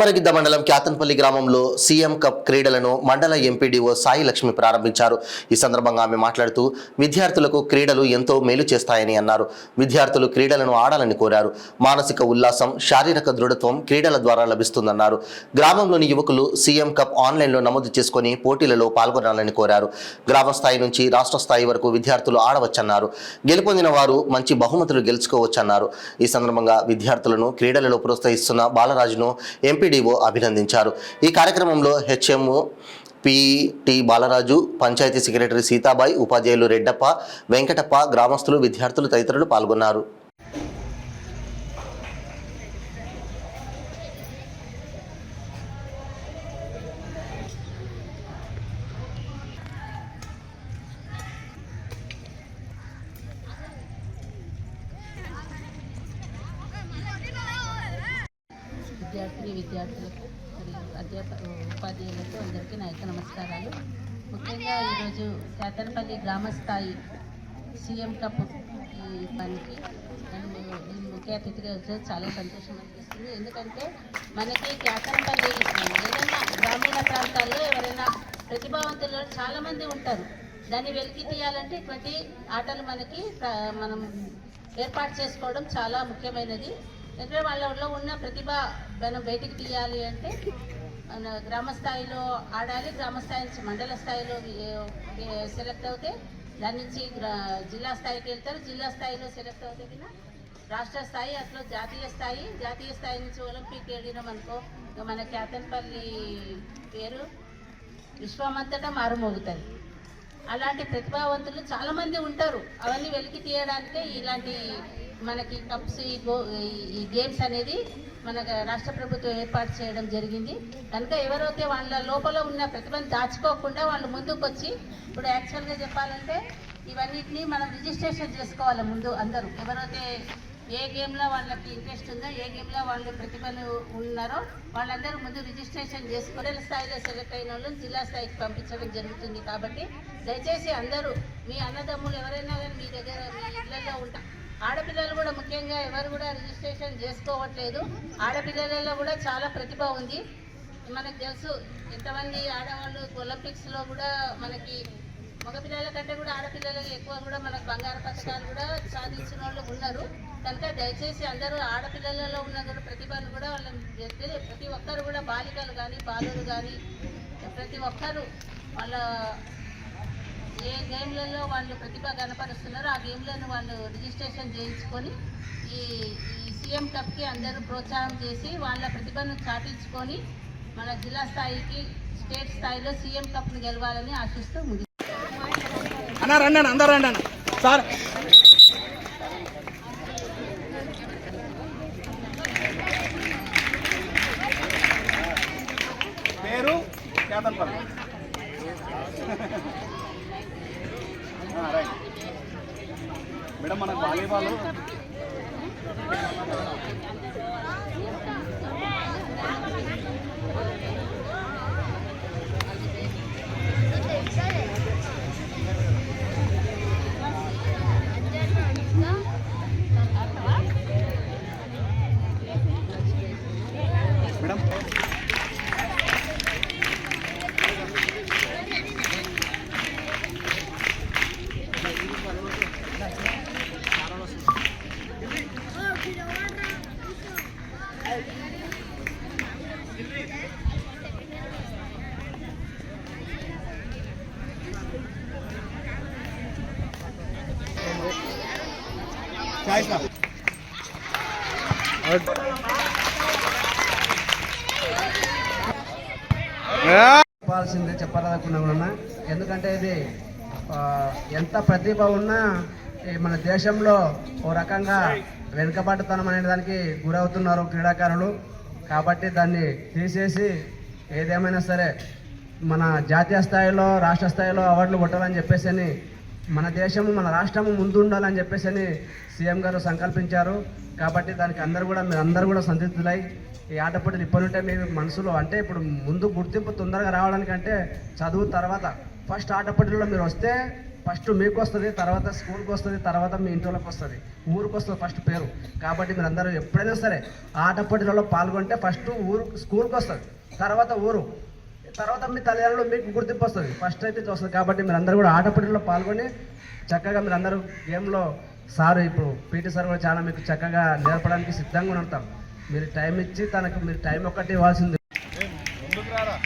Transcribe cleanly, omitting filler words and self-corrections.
అప్పరగిద్ద మండలం క్యాతన్పల్లి గ్రామంలో CM cup క్రీడలను మండల ఎంపీడీఓ సాయి లక్ష్మి ప్రారంభించారు. ఈ సందర్భంగా ఆమె మాట్లాడుతూ విద్యార్థులకు క్రీడలు ఎంతో మేలు చేస్తాయని అన్నారు. విద్యార్థులు క్రీడలను ఆడాలని కోరారు. మానసిక ఉల్లాసం, శారీరక దృఢత్వం క్రీడల ద్వారా లభిస్తుందన్నారు. గ్రామంలోని యువకులు సీఎం కప్ ఆన్లైన్లో నమోదు చేసుకుని పోటీలలో పాల్గొనాలని కోరారు. గ్రామ స్థాయి నుంచి రాష్ట్ర స్థాయి వరకు విద్యార్థులు ఆడవచ్చన్నారు. గెలుపొందిన వారు మంచి బహుమతులు గెలుచుకోవచ్చన్నారు. ఈ సందర్భంగా విద్యార్థులను క్రీడలలో ప్రోత్సహిస్తున్న బాలరాజును ఎంపీడీఓ అభినందించారు. ఈ కార్యక్రమంలో HM PT Balaraju, panchayat secretary Seethabai, ఉపాధ్యాయులు రెడ్డప్ప, వెంకటప్ప, గ్రామస్తులు, విద్యార్థులు తదితరులు పాల్గొన్నారు. విద్యార్థులకు మరియు ఉపాధ్యాయులకు అందరికీ నా యొక్క నమస్కారాలు. ముఖ్యంగా ఈరోజు క్యాతన్పల్లి గ్రామస్థాయి సీఎం కప్ ఈ పనికి నన్ను ముఖ్య అతిథిగా వచ్చేది చాలా సంతోషం అనిపిస్తుంది. ఎందుకంటే మనకి క్యాతన్పల్లి ఏదైనా గ్రామీణ ప్రాంతాల్లో ఎవరైనా ప్రతిభావంతులు చాలామంది ఉంటారు. దాన్ని వెలికి తీయాలంటే ఇటువంటి ఆటలు మనం ఏర్పాటు చేసుకోవడం చాలా ముఖ్యమైనది. ఎందుకంటే వాళ్ళలో ఉన్న ప్రతిభ మనం బయటికి తీయాలి అంటే మన గ్రామ స్థాయిలో ఆడాలి. గ్రామ స్థాయి నుంచి మండల స్థాయిలో సెలెక్ట్ అవుతే దాని నుంచి జిల్లా స్థాయికి వెళ్తారు. జిల్లా స్థాయిలో సెలెక్ట్ అవుతే కన్నా రాష్ట్ర స్థాయి, అట్లా జాతీయ స్థాయి నుంచి ఒలింపిక్ వెళ్ళినాం అనుకో మన క్యాతన్పల్లి పేరు విశ్వమంతటా మారుమోగుతుంది. అలాంటి ప్రతిభావంతులు చాలామంది ఉంటారు. అవన్నీ వెలికి తీయడానికే ఇలాంటి మనకి కప్స్ ఈ గేమ్స్ అనేది మన రాష్ట్ర ప్రభుత్వం ఏర్పాటు చేయడం జరిగింది. కనుక ఎవరైతే వాళ్ళ లోపల ఉన్న ప్రతిభను దాచుకోకుండా వాళ్ళు ముందుకు వచ్చి, ఇప్పుడు యాక్చువల్గా చెప్పాలంటే ఇవన్నిటిని మనం రిజిస్ట్రేషన్ చేసుకోవాలి. ముందు అందరూ ఎవరైతే ఏ గేమ్లో వాళ్ళకి ఇంట్రెస్ట్ ఉందో, ఏ గేమ్లో వాళ్ళు ప్రతిభను ఉన్నారో వాళ్ళందరూ ముందు రిజిస్ట్రేషన్ చేసుకునే స్థాయిలో సెలెక్ట్ అయిన వాళ్ళని జిల్లా స్థాయికి పంపించడం జరుగుతుంది. కాబట్టి దయచేసి అందరూ మీ అన్నదమ్ములు ఎవరైనా కానీ మీ దగ్గర మీ ఇళ్లలో ఉంటా, ఆడపిల్లలు కూడా ముఖ్యంగా ఎవరు కూడా రిజిస్ట్రేషన్ చేసుకోవట్లేదు. ఆడపిల్లలలో కూడా చాలా ప్రతిభ ఉంది. మనకు తెలుసు ఎంతమంది ఆడవాళ్ళు ఒలింపిక్స్లో కూడా మనకి మగపిల్లల కంటే కూడా ఆడపిల్లలకి ఎక్కువ కూడా మనకు బంగారు పథకాలు కూడా సాధించిన వాళ్ళు ఉన్నారు. కనుక దయచేసి అందరూ ఆడపిల్లలలో ఉన్న కూడా ప్రతిభను కూడా వాళ్ళని ప్రతి ఒక్కరు కూడా బాలికలు కానీ బాలురు కానీ ప్రతి ఒక్కరు వాళ్ళ ఏ గేమ్లలో వాళ్ళు ప్రతిభ కనపరుస్తున్నారో ఆ గేమ్లను వాళ్ళు రిజిస్ట్రేషన్ చేయించుకొని ఈ సీఎం కప్కి అందరూ ప్రోత్సాహం చేసి వాళ్ళ ప్రతిభను చాటించుకొని మన జిల్లా స్థాయికి, స్టేట్ స్థాయిలో సీఎం కప్ను గెలవాలని ఆశిస్తూ ముగి సార్ పేరు క్యాతన్పల్లి. రైట్ మేడం, మనకు వాలీబాల్ మేడం చెప్పాల్సిందే చెప్పాలనుకున్నా. ఎందుకంటే ఇది ఎంత ప్రతిభ ఉన్నా మన దేశంలో ఓ రకంగా వెనుకబాటుతనం అనే దానికి గురవుతున్నారు క్రీడాకారులు. కాబట్టి దాన్ని తీసేసి ఏదేమైనా సరే మన జాతీయ స్థాయిలో, రాష్ట్ర స్థాయిలో అవార్డులు కొట్టాలని చెప్పేసి మన దేశము, మన రాష్ట్రము ముందు ఉండాలని చెప్పేసి సీఎం గారు సంకల్పించారు. కాబట్టి దానికి అందరూ కూడా సంతృప్తులై ఈ ఆటపోటీలు ఇప్పటి నుంటే మీ మనసులో అంటే ఇప్పుడు ముందు గుర్తింపు తొందరగా రావడానికంటే చదువు తర్వాత ఫస్ట్ ఆటపోటీల్లో మీరు వస్తే ఫస్ట్ మీకు వస్తుంది, తర్వాత స్కూల్కి వస్తుంది, తర్వాత మీ ఇంట్లోకి వస్తుంది, ఊరికి వస్తుంది ఫస్ట్ పేరు. కాబట్టి మీరు అందరూ ఎప్పుడైనా సరే ఆట పోటీలలో పాల్గొంటే ఫస్ట్ ఊరు స్కూల్కి వస్తుంది, తర్వాత ఊరు, తర్వాత మీ తల్లిదండ్రులు మీకు గుర్తింపు వస్తుంది, ఫస్ట్ అయితే వస్తుంది. కాబట్టి మీరు అందరూ కూడా ఆట పోటీల్లో పాల్గొని చక్కగా మీరు అందరూ గేమ్లో సార్ ఇప్పుడు పీటీ సార్ కూడా చాలా మీకు చక్కగా నేర్పడానికి సిద్ధంగా ఉంటాం. మీరు టైం ఇచ్చి తనకు మీరు టైం ఒక్కటి ఇవ్వాల్సింది. ముందుకు రారా.